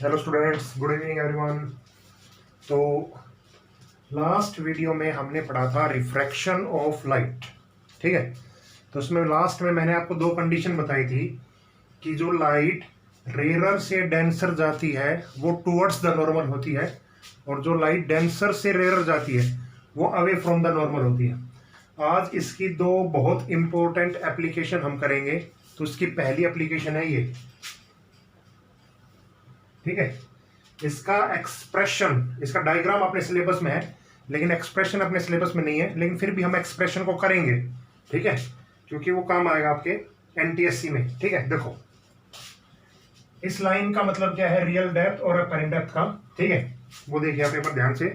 Hello students, good evening everyone. तो last video में हमने पढ़ा था रिफ्रैक्शन ऑफ लाइट। ठीक है, तो उसमें लास्ट में मैंने आपको दो कंडीशन बताई थी कि जो लाइट रेयरर से डेंसर जाती है वो टुवर्ड्स द नॉर्मल होती है, और जो लाइट डेंसर से रेयरर जाती है वो अवे फ्रॉम द नॉर्मल होती है। आज इसकी दो बहुत इंपॉर्टेंट एप्लीकेशन हम करेंगे। तो उसकी पहली एप्लीकेशन है ये, ठीक है। इसका एक्सप्रेशन, इसका डायग्राम अपने सिलेबस में है लेकिन एक्सप्रेशन अपने सिलेबस में नहीं है, लेकिन फिर भी हम एक्सप्रेशन को करेंगे, ठीक है, क्योंकि वो काम आएगा आपके एनटीएससी में। ठीक है, देखो इस लाइन का मतलब क्या है, रियल डेप्थ और अपेरेंट डेप्थ का। ठीक है, वो देखिए आप पेपर ध्यान से।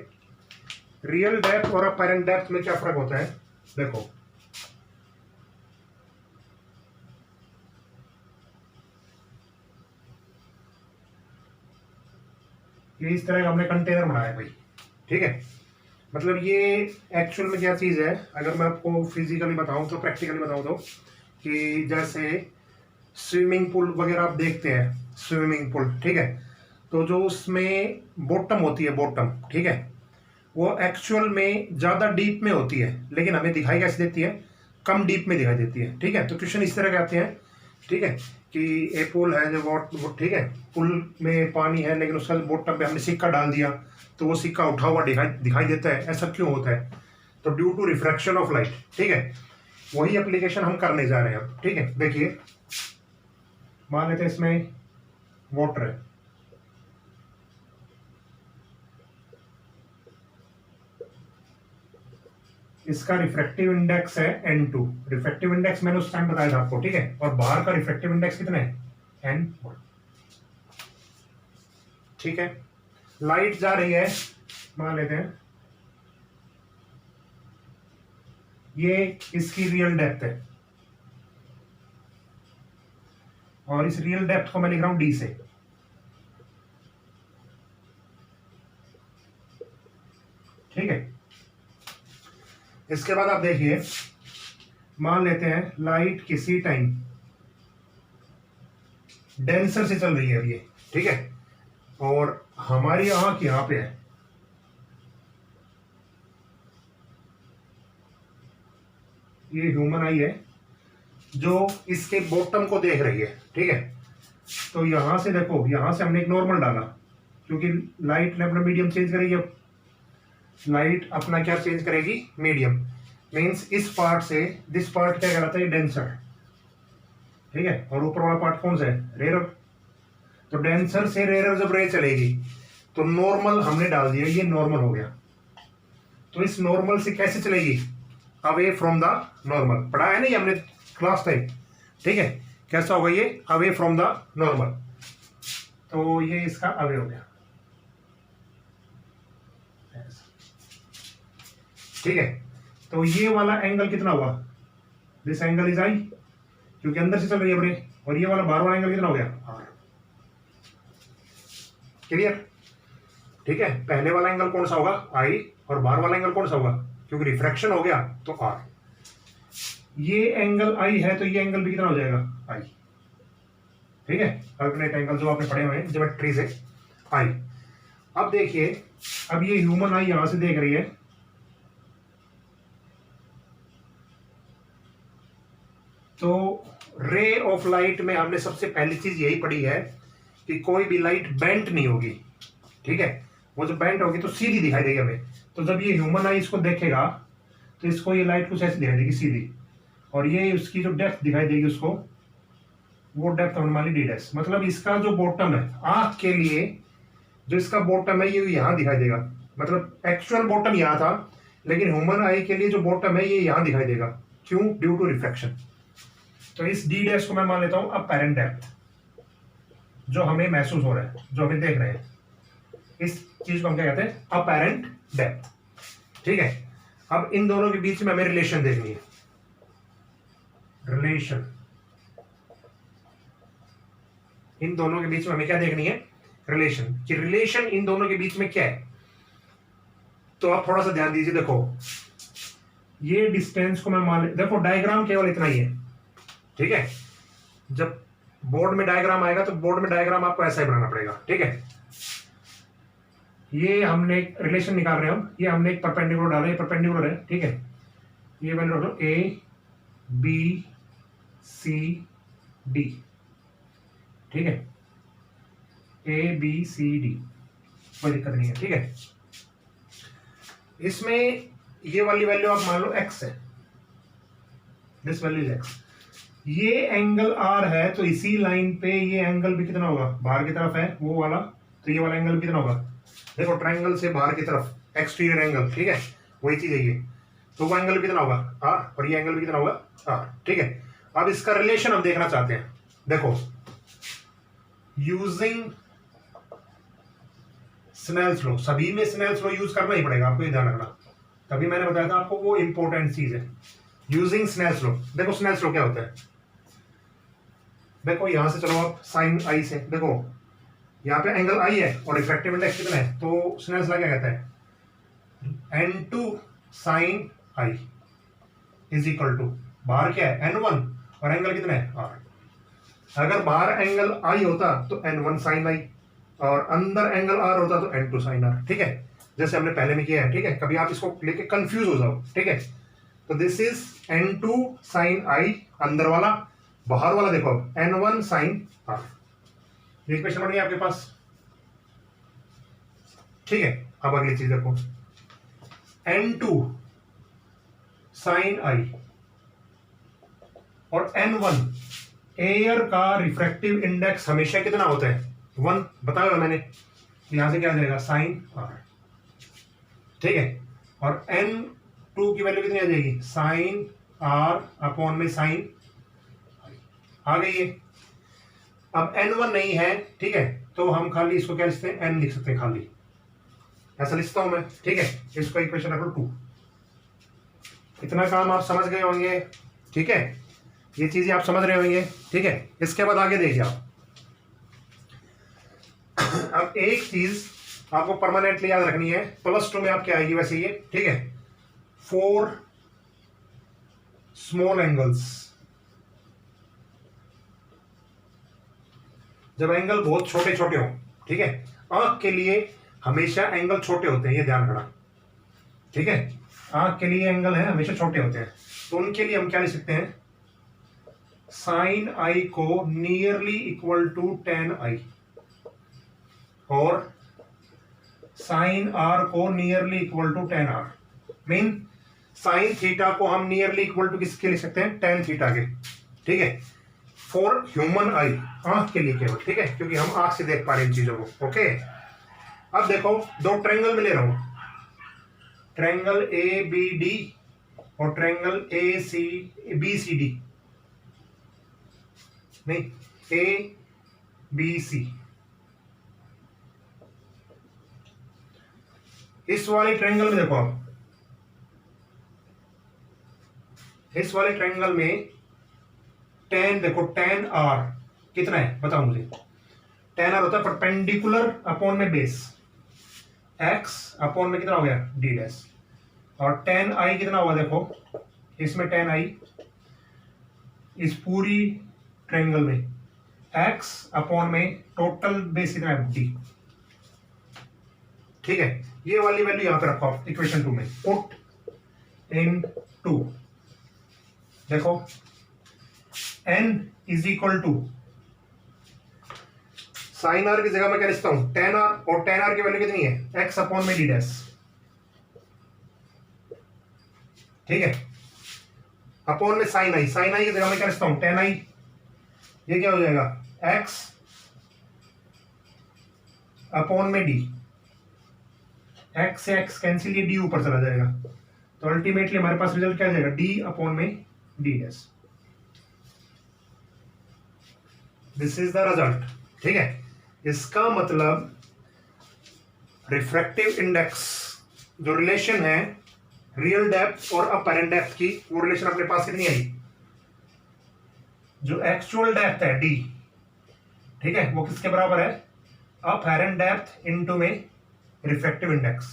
रियल डेप्थ और अपेरेंट डेप्थ में क्या फर्क होता है, देखो ये इस तरह का हमने कंटेनर बनाया भाई। ठीक है, मतलब ये एक्चुअल में क्या चीज़ है, अगर मैं आपको फिजिकली बताऊं तो, प्रैक्टिकली बताऊं तो, कि जैसे स्विमिंग पूल वगैरह आप देखते हैं, स्विमिंग पूल, ठीक है, तो जो उसमें बॉटम होती है, बॉटम, ठीक है, वो एक्चुअल में ज़्यादा डीप में होती है लेकिन हमें दिखाई कैसे देती है, कम डीप में दिखाई देती है। ठीक है, तो क्वेश्चन इस तरह के आते हैं, ठीक है, कि ए पुल है जो वो ठीक है, पुल में पानी है लेकिन उसका बॉटम पे हमने सिक्का डाल दिया तो वो सिक्का उठा हुआ दिखाई देता है। ऐसा क्यों होता है, तो due to refraction of light. ठीक है, वही एप्लीकेशन हम करने जा रहे हैं अब। ठीक है, देखिए मान लेते हैं इसमें वाटर है, इसका रिफ्रैक्टिव इंडेक्स है N2। रिफ्रैक्टिव इंडेक्स मैंने उस टाइम बताया था आपको, ठीक है, और बाहर का रिफ्रैक्टिव इंडेक्स कितना है, N1। ठीक है, लाइट जा रही है, मान लेते हैं ये इसकी रियल डेप्थ है, और इस रियल डेप्थ को मैं लिख रहा हूं D से। ठीक है, इसके बाद आप देखिए, मान लेते हैं लाइट किसी टाइम डेंसर से चल रही है अब ये, ठीक है, और हमारी आंख यहां पे है, ये ह्यूमन आई है जो इसके बॉटम को देख रही है। ठीक है, तो यहां से देखो, यहां से हमने एक नॉर्मल डाला क्योंकि लाइट ने अपना मीडियम चेंज करेगी। अब लाइट अपना क्या चेंज करेगी, मीडियम, मींस इस पार्ट से दिस पार्ट क्या कहलाता है, डेंसर। ठीक है, और ऊपर वाला पार्ट कौन सा है, रेयर। तो डेंसर से रेयर जब रे चलेगी तो नॉर्मल हमने डाल दिया, ये नॉर्मल हो गया। तो इस नॉर्मल से कैसे चलेगी, अवे फ्रॉम द नॉर्मल। पढ़ा है ना ये हमने क्लास टाइम। ठीक है, कैसा होगा ये, अवे फ्रॉम द नॉर्मल। तो ये इसका अवे हो गया। ठीक है, तो ये वाला एंगल कितना हुआ, दिस एंगल इज आई, क्योंकि अंदर से चल रही है अपने, और ये वाला बाहर वाला एंगल कितना हो गया, आर। क्लियर। ठीक है, पहले वाला एंगल कौन सा होगा, आई, और बाहर वाला एंगल कौन सा होगा, क्योंकि रिफ्रैक्शन हो गया तो आर। ये एंगल आई है तो ये एंगल भी कितना हो जाएगा, आई। ठीक है, अल्टरनेट एंगल जो आपने पढ़े हुए हैं ज्योमेट्री से, आई। अब देखिए, अब ये ह्यूमन आई यहां से देख रही है, तो रे ऑफ लाइट में हमने सबसे पहली चीज यही पढ़ी है कि कोई भी लाइट बेंट नहीं होगी। ठीक है, वो जो बेंट होगी तो सीधी दिखाई देगी हमें। तो जब ये ह्यूमन आई इसको देखेगा तो इसको ये लाइट कुछ ऐसी दिखाई देगी, सीधी, और ये उसकी जो डेप्थ दिखाई देगी उसको, वो डेप्थ हमने मान ली डी डैश। मतलब इसका जो बॉटम है आंख के लिए, जो इसका बॉटम है ये यहां दिखाई देगा, मतलब एक्चुअल बॉटम यहां था लेकिन ह्यूमन आई के लिए जो बॉटम है ये यहां दिखाई देगा। क्यों, ड्यू टू रिफ्रैक्शन। तो इस डी डैश को मैं मान लेता हूं अपेरेंट डेप्थ, जो हमें महसूस हो रहा है, जो हमें देख रहे हैं, इस चीज को हम क्या कहते हैं, अपेरेंट डेप्थ। ठीक है, अब इन दोनों के बीच में हमें रिलेशन देखनी है, रिलेशन। इन दोनों के बीच में हमें क्या देखनी है, रिलेशन, कि रिलेशन इन दोनों के बीच में क्या है। तो आप थोड़ा सा ध्यान दीजिए, देखो ये डिस्टेंस को मैं मान, देखो डायग्राम केवल इतना ही है। ठीक है, जब बोर्ड में डायग्राम आएगा तो बोर्ड में डायग्राम आपको ऐसा ही बनाना पड़ेगा, ठीक है। ये हमने एक रिलेशन निकाल रहे हैं हम, ये हमने एक परपेंडिकुलर डाला, ये परपेंडिकुलर है, ठीक है। ये मैंने रख लो ए बी सी डी, ठीक है, ए बी सी डी, कोई दिक्कत नहीं है, ठीक है। इसमें ये वाली वैल्यू आप मान लो x है, दिस वैल्यू इज x। ये एंगल r है तो इसी लाइन पे ये एंगल भी कितना होगा, बाहर की तरफ है वो वाला, तो ये वाला एंगल भी कितना होगा, देखो ट्रायंगल से बाहर की तरफ एक्सटीरियर एंगल, ठीक है, वही चीज है ये, तो वो एंगल भी कितना होगा r, और ये एंगल भी कितना होगा r, ठीक है। अब इसका रिलेशन हम देखना चाहते हैं, देखो यूजिंग स्नेल्स लॉ, सभी में स्नेल्स लॉ यूज करना ही पड़ेगा आपको, ये ध्यान रखना, तभी मैंने बताया था आपको, वो इंपॉर्टेंट चीज है। यूजिंग स्नेल्स लॉ, देखो स्नेल्स लॉ क्या होता है, देखो यहां से चलो आप साइन आई से, देखो यहाँ पे एंगल आई है और रिफ्रैक्टिव इंडेक्स कितना है, तो स्नेल्स लॉ क्या कहता है, n2 sine i is equal to, बाहर क्या है n1 और एंगल कितना है r। अगर बाहर एंगल आई होता तो n1 साइन आई और अंदर एंगल r होता तो n2 साइन r, ठीक है, जैसे हमने पहले में किया है, ठीक है। कभी आप इसको लेके कंफ्यूज हो जाओ, ठीक है। तो दिस इज n2 साइन आई अंदर वाला, बाहर वाला देखो n1 साइन r, ये इक्वेशन बन गई आपके पास, ठीक है। अब अगली चीज देखो n2 साइन आई और n1, एयर का रिफ्रैक्टिव इंडेक्स हमेशा कितना होता है, 1 बताया मैंने, यहां से क्या आ जाएगा साइन r, ठीक है। और n2 की वैल्यू कितनी आ जाएगी, साइन r अपॉन में साइन आ गई है। अब n1 नहीं है, ठीक है, तो हम खाली इसको क्या लिखते हैं, n लिख सकते हैं, खाली ऐसा लिखता हूं मैं, ठीक है। इसको इक्वेशन रख लो 2, इतना काम आप समझ गए होंगे, ठीक है, ये चीजें आप समझ रहे होंगे, ठीक है। इसके बाद आगे देखिए आप, अब एक चीज आपको परमानेंटली याद रखनी है, +2 में आपकी आएगी वैसे ये, ठीक है, 4 स्मॉल एंगल्स, जब एंगल बहुत छोटे छोटे हो, ठीक है, आंख के लिए हमेशा एंगल छोटे होते हैं, ये ध्यान रखना, ठीक है। आंख के लिए एंगल है हमेशा छोटे होते हैं, तो उनके लिए हम क्या लिख सकते हैं, साइन आई को nearly equal to tan i और साइन आर को nearly equal to tan r, mean sine theta को हम नियरली इक्वल टू किसके लिख सकते हैं, टेन थीटा के, ठीक है, फॉर ह्यूमन आई, आंख के लिए केवल, ठीक है, क्योंकि हम आंख से देख पा रहे हैं इन चीजों को, ओके। अब देखो दो ट्रायंगल में ले रहा हूं, ट्रायंगल ए बी डी और triangle A C B C D, नहीं ए बी सी, इस वाले ट्रायंगल में देखो आप, इस वाले ट्रायंगल में टेन, देखो टेन आर कितना है बताओ मुझे, टेन आर होता है परपेंडिकुलर अपॉन में बेस, एक्स अपॉन में कितना हो गया डी डैश, और टेन आई कितना होगा, देखो इसमें टेन आई इस पूरी ट्रायंगल में एक्स अपॉन में टोटल बेस कितना है डी, ठीक है। ये वाली वैल्यू यहां पे रखो आप इक्वेशन 2 में, पुट इन 2, देखो n is equal to sine r की जगह मैं क्या लिखता हूं, टेन आर, और टेन आर की वैल्यू कितनी है, x अपॉन में डी डैश, ठीक है, अपॉन में साइन आई, साइन आई की जगह मैं क्या लिखता हूं, टेन आई, ये क्या हो जाएगा x अपॉन में डी, x से x कैंसिल, ये d ऊपर चला जाएगा, तो अल्टीमेटली हमारे पास रिजल्ट क्या आ जाएगा, d अपॉन में D dash, this is the result, ठीक है। इसका मतलब रिफ्रैक्टिव इंडेक्स जो रिलेशन है रियल डेप्थ और अपेरेंट डेप्थ की, वो रिलेशन अपने पास कितनी आई, जो एक्चुअल डेप्थ है d, ठीक है, वो किसके बराबर है, अपेरेंट डेप्थ इनटू में रिफ्रैक्टिव इंडेक्स,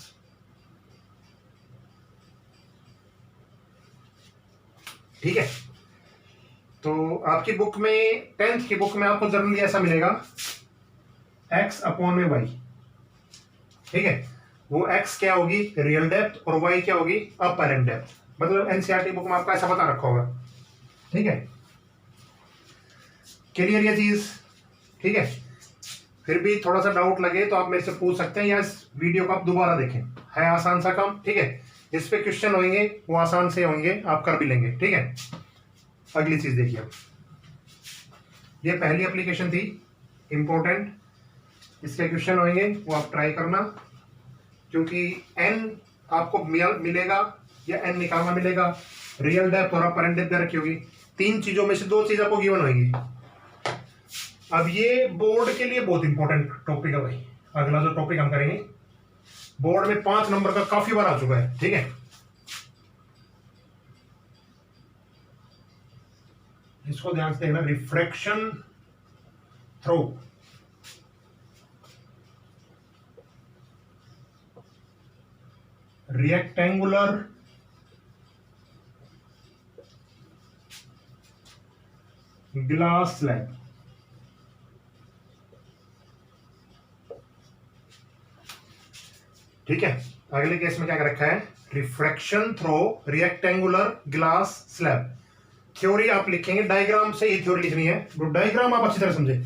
ठीक है। तो आपकी बुक में 10th की बुक में आपको जनरली ऐसा मिलेगा x अपॉन में y, ठीक है। वो x क्या होगी, रियल डेप्थ, और y क्या होगी, अपरेंट डेप्थ। मतलब एनसीईआरटी बुक में आपका ऐसा बता रखा होगा, ठीक है। क्लियर ये चीज, ठीक है। फिर भी थोड़ा सा डाउट लगे तो आप मेरे से पूछ सकते हैं, या इस वीडियो को आप दोबारा देखें, है आसान सा काम, ठीक है। इस पे क्वेश्चन होंगे वो आसान से होंगे, आप कर भी लेंगे, ठीक है। अगली चीज देखिए, ये पहली एप्लीकेशन थी इंपॉर्टेंट, इसके क्वेश्चन होंगे वो आप ट्राई करना, क्योंकि n आपको मिलेगा या n निकालना मिलेगा, रियल डेप्थ और अपरेंट डेप्थ रखी होगी, तीन चीजों में से दो चीज आपको गिवन होगी। अब ये बोर्ड के लिए बहुत इंपॉर्टेंट टॉपिक है भाई। अगला जो टॉपिक हम करेंगे बोर्ड में 5 नंबर का काफी बार आ चुका है, ठीक है। इसको ध्यान से देखना, refraction through, rectangular glass slab, ठीक है। अगले केस में क्या कर रखा है, refraction through rectangular glass slab. Theory आप लिखेंगे, डायग्राम से ही थ्योरी लिखनी है, तो डायग्राम आप अच्छी तरह समझे।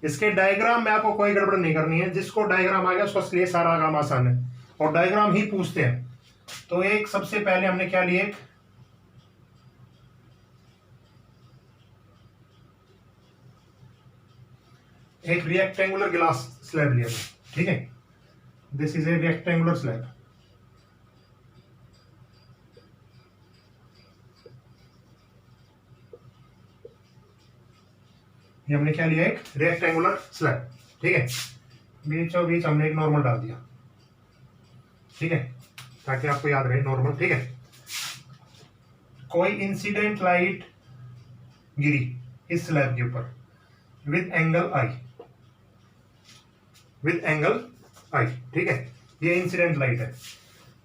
इसके डायग्राम में आपको कोई गड़बड़ नहीं करनी है, जिसको डायग्राम आ गया उसको लिए सारा काम आसान है, और डायग्राम ही पूछते हैं। तो एक सबसे पहले हमने क्या लिए, एक रेक्टेंगुलर ग्लास स्लैब लिया, ठीक है। This is a rectangular slab, ये हमने क्या लिया, एक रेक्टेंगुलर स्लैब, ठीक है। बीचों बीच हमने एक नॉर्मल डाल दिया, ठीक है, ताकि आपको याद रहे नॉर्मल, ठीक है। कोई इंसिडेंट लाइट गिरी इस स्लैब के ऊपर with angle I, with angle I, ठीक है। ये इंसिडेंट लाइट है।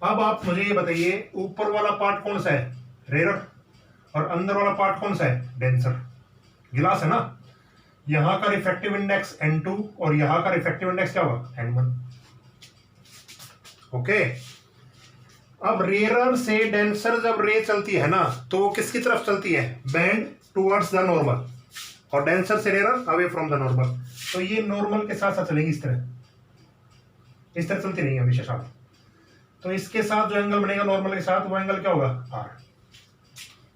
अब आप मुझे ये बताइए, ऊपर वाला पार्ट कौन सा है, रेयर, और अंदर वाला पार्ट कौन सा है, डेंसर। गिलास है ना, यहां का रिफ्रैक्टिव इंडेक्स n2 और यहां का रिफ्रैक्टिव इंडेक्स क्या होगा, n1, ओके। अब रेयर से डेंसर जब रे चलती है ना, तो वो किसकी तरफ चलती है, बेंड टुवर्ड्स द नॉर्मल, और डेंसर से rare away from the normal. तो ये नॉर्मल के साथ साथ चलेंगी, इस तरह चलती नहीं है हमेशा साथ। तो इसके साथ जो एंगल बनेगा नॉर्मल के साथ, वो एंगल क्या होगा, आर,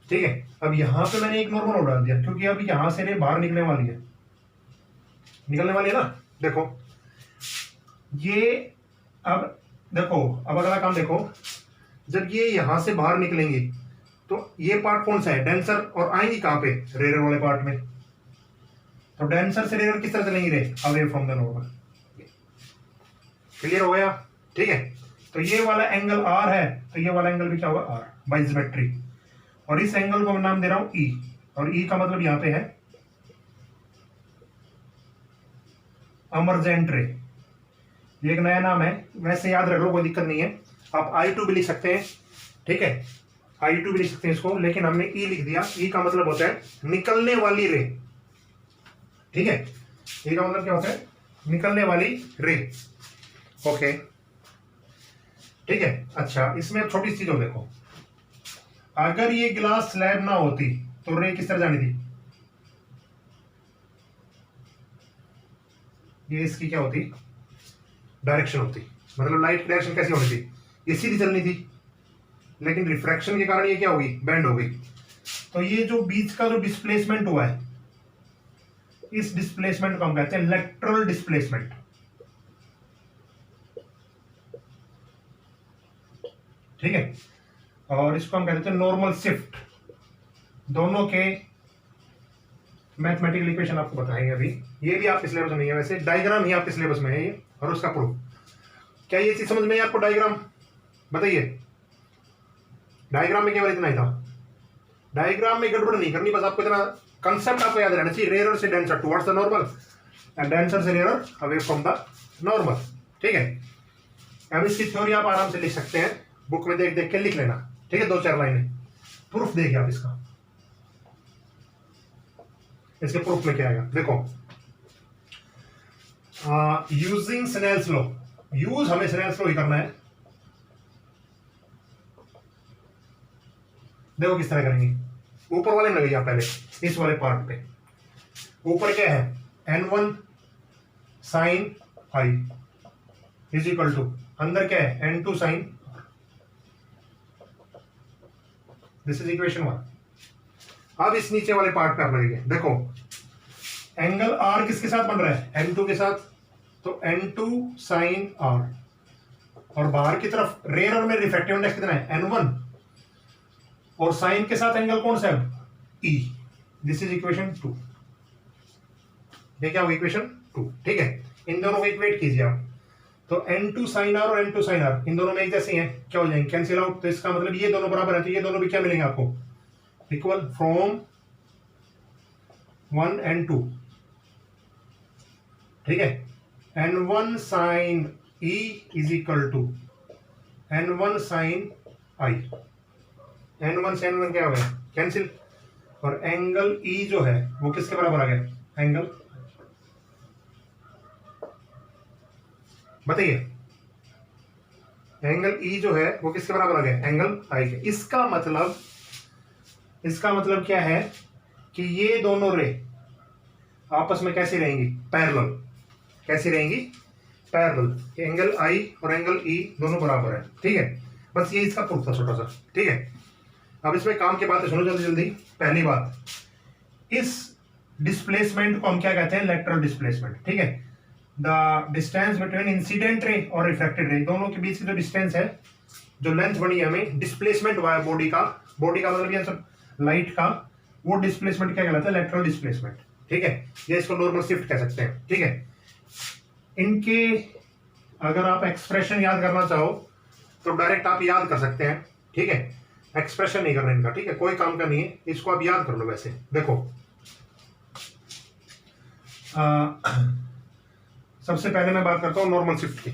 ठीक है। अब यहां पे मैंने एक नॉर्मल और डाल दिया, क्योंकि अब यहां से रे बाहर निकलने वाली है, ना। देखो ये, अब देखो, अब अगला काम देखो, जब ये यहां से बाहर निकलेंगी तो ये पार्ट कौन सा है, डेंसर, और आएंगी कहां पे, रेयर वाले पार्ट में। तो डेंसर से रेयर किस तरह चलेंगी, रे away from the normal. Clear हो गया, ठीक है। तो ये वाला एंगल आर है, तो ये वाला एंगल भी क्या होगा, आर बाय ज्योमेट्री। और इस एंगल को मैं नाम दे रहा हूं ई, और ई का मतलब यहां पे है अमरजेंट रे, ये एक नया नाम है, वैसे याद रख लो, कोई दिक्कत नहीं है। आप I2 भी लिख सकते हैं, ठीक है, I2 भी लिख सकते हैं इसको, लेकिन हमने ई लिख दिया। ई का मतलब होता है निकलने वाली रे, ठीक है। ई का मतलब क्या होता है, निकलने वाली रे, ओके, ठीक है। अच्छा, इसमें छोटी सी चीज हो, देखो, अगर ये ग्लास स्लैब ना होती तो रे किस तरह जानी थी, ये इसकी क्या होती, डायरेक्शन होती, मतलब लाइट की डायरेक्शन कैसी होनी थी, ये सीधी चलनी थी, लेकिन रिफ्रैक्शन के कारण ये क्या होगी, बेंड हो गई। तो ये जो बीच का जो डिस्प्लेसमेंट हुआ है, इस डिस्प्लेसमेंट को हम कहते हैं लेटरल डिस्प्लेसमेंट, ठीक है। और इसको हम कहते हैं नॉर्मल शिफ्ट। दोनों के मैथमेटिकल इक्वेशन आपको बताएंगे अभी, ये भी आपके सिलेबस में नहीं है, वैसे डायग्राम ही आपके सिलेबस में है ये, और उसका प्रूफ। क्या ये चीज समझ में आई आपको, डायग्राम बताइए, डायग्राम में केवल इतना ही था, डायग्राम में गड़बड़ नहीं करनी, बस आपको इतना कंसेप्ट आपको याद रहना चाहिए, रेयर से denser towards the normal and denser से rare away from the normal, ठीक है। अब इसकी थ्योरी आप आराम से लिख सकते हैं, बुक में देख देख के लिख लेना, ठीक है, 2-4 लाइनें, प्रूफ देखिए आप इसका। इसके प्रूफ में क्या आएगा, देखो यूजिंग स्नेल्स लॉ, यूज हमें स्नेल्स लॉ ही करना है। देखो किस तरह करेंगे, ऊपर वाले में लगे पहले इस वाले पार्ट पे, ऊपर क्या है n1 sine i is equal to, अंदर क्या है n2 sign, this is equation 1। अब इस नीचे वाले पार्ट पे आप लगेंगे, देखो एंगल r किसके साथ बन रहा है n2 के साथ, तो n2 साइन r, और बाहर की तरफ रेयर में रिफ्रैक्टिव इंडेक्स कितना है n1, और साइन के साथ एंगल कौन सा है E, दिस इज इक्वेशन 2। ये क्या होगा इक्वेशन 2, ठीक है। इन दोनों को इक्वेट कीजिए आप, तो n2 sin r और n2 sin r इन दोनों में एक जैसे हैं, क्या हो जाएंगे कैंसिल आउट, तो इसका मतलब ये दोनों बराबर है, तो ये दोनों भी क्या मिलेंगे आपको इक्वल फ्रॉम 1 and 2, ठीक है। n1 sin E is equal to n1 sin I, n1 से n1 क्या हो गया कैंसिल, और एंगल E जो है वो किसके बराबर आ गया एंगल, बताइए एंगल E जो है वो किसके बराबर आ गया एंगल I के। इसका मतलब क्या है कि ये दोनों रे आपस में कैसी रहेंगी पैरेलल, कैसी रहेंगी पैरेलल, एंगल I और एंगल E दोनों बराबर है, ठीक है। बस ये इसका प्रूफ था छोटा सा, ठीक है। अब इसमें काम की बातें सुनो जल्दी जल्दी। पहली बात, इस डिस्प्लेसमेंट को हम क्या कहते हैं लेटरल डिस्प्लेसमेंट, ठीक है। The distance between incident ray और रिफ्रैक्टेड रे, दोनों के बीच की जो डिस्टेंस है, जो लेंथ बनी है हमें डिस्प्लेसमेंट हुआ है बॉडी का मतलब ये सब लाइट का, वो डिस्प्लेसमेंट क्या कहलाता है लेटरल डिस्प्लेसमेंट, ठीक है। ये इसको नॉर्मल शिफ्ट कह सकते हैं, ठीक है। इनके अगर आप एक्सप्रेशन याद करना चाहो तो डायरेक्ट आप याद कर सकते हैं, ठीक है। एक्सप्रेशन नहीं करना इनका, ठीक है, कोई काम का नहीं है, इसको आप याद कर लो। वैसे देखो सबसे पहले मैं बात करता हूं नॉर्मल शिफ्ट की,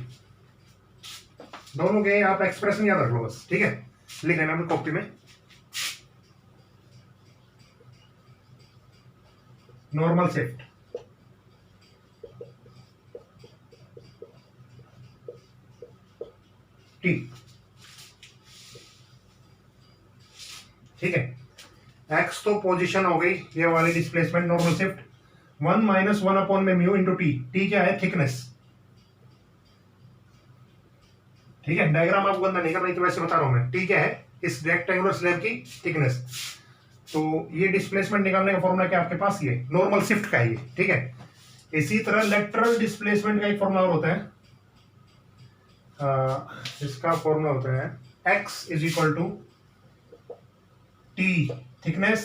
दोनों के आप एक्सप्रेशन याद रख लो बस, ठीक है। लिख लेना अपनी कॉपी में, नॉर्मल शिफ्ट टी, ठीक है। एक्स तो पोजीशन हो गई, ये वाली डिस्प्लेसमेंट नॉर्मल शिफ्ट, 1 - 1 अपॉन में म्यू इंटू टी, टी क्या है थिकनेस, ठीक है। डायग्राम आपको गंदा नहीं करना, नहीं तो वैसे बता रहा हूं मैं, टी क्या है इस रेक्टेंगुलर स्लैब की थिकनेस। तो ये डिस्प्लेसमेंट निकालने का फॉर्मूला क्या आपके पास, ये नॉर्मल शिफ्ट का है ये, ठीक है। इसी तरह लेटरल डिस्प्लेसमेंट का एक फॉर्मूला और होता है, इसका फॉर्मूला होता है X is equal to T thickness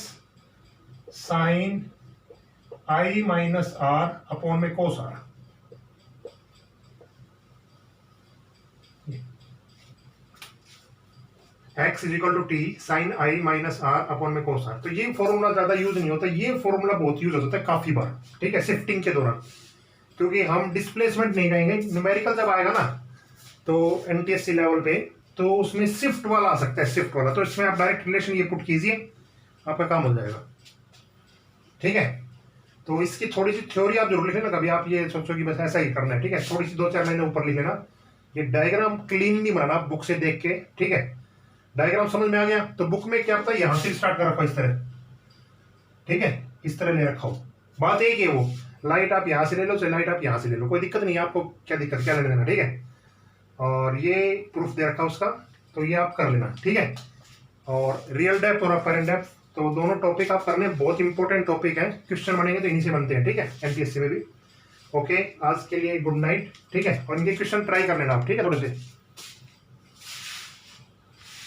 sine I minus R upon में cos R, X is equal to T sine I minus R upon में कोस आर। तो ये फॉर्मूला ज्यादा यूज नहीं होता, ये फॉर्मूला बहुत यूज होता है काफी बार, ठीक है, शिफ्टिंग के दौरान, क्योंकि हम डिस्प्लेसमेंट नहीं कहेंगे, न्यूमेरिकल जब आएगा ना तो NTSC लेवल पे, तो उसमें शिफ्ट वाला आ सकता है, शिफ्ट वाला, तो इसमें आप डायरेक्ट रिलेशन ये पुट कीजिए, आपका काम हो जाएगा, ठीक है। तो इसकी थोड़ी सी थ्योरी आप जरूर लिख लेना, कभी आप ये सोचो कि बस ऐसा ही करना है, ठीक है। थोड़ी सी 2-4 लाइनें ऊपर लिख लेना, ये डायग्राम क्लीनली बनाना बुक से देख के, ठीक है। डायग्राम समझ में आ गया तो बुक में क्या पता है यहां से स्टार्ट कर रखा इस तरह, ठीक है, इस तरह ले रखा हो। बात एक है, वो लाइट आप यहां से ले लो, चाहे लाइट आप यहां से ले लो, कोई दिक्कत नहीं है, आपको क्या दिक्कत, क्या लेना देना, ठीक है। और ये प्रूफ दे रखा उसका, तो ये आप कर लेना, ठीक है। और रियल डेप्थ और अपरेंट डेप्थ, तो दोनों टॉपिक आप करने, बहुत इंपॉर्टेंट टॉपिक है, क्वेश्चन बनेंगे तो इन्हीं से बनते हैं, ठीक है, NTSC में भी। ओके, आज के लिए गुड नाइट, ठीक है। और इनके क्वेश्चन ट्राई कर लेना आप, ठीक है, थोड़े से।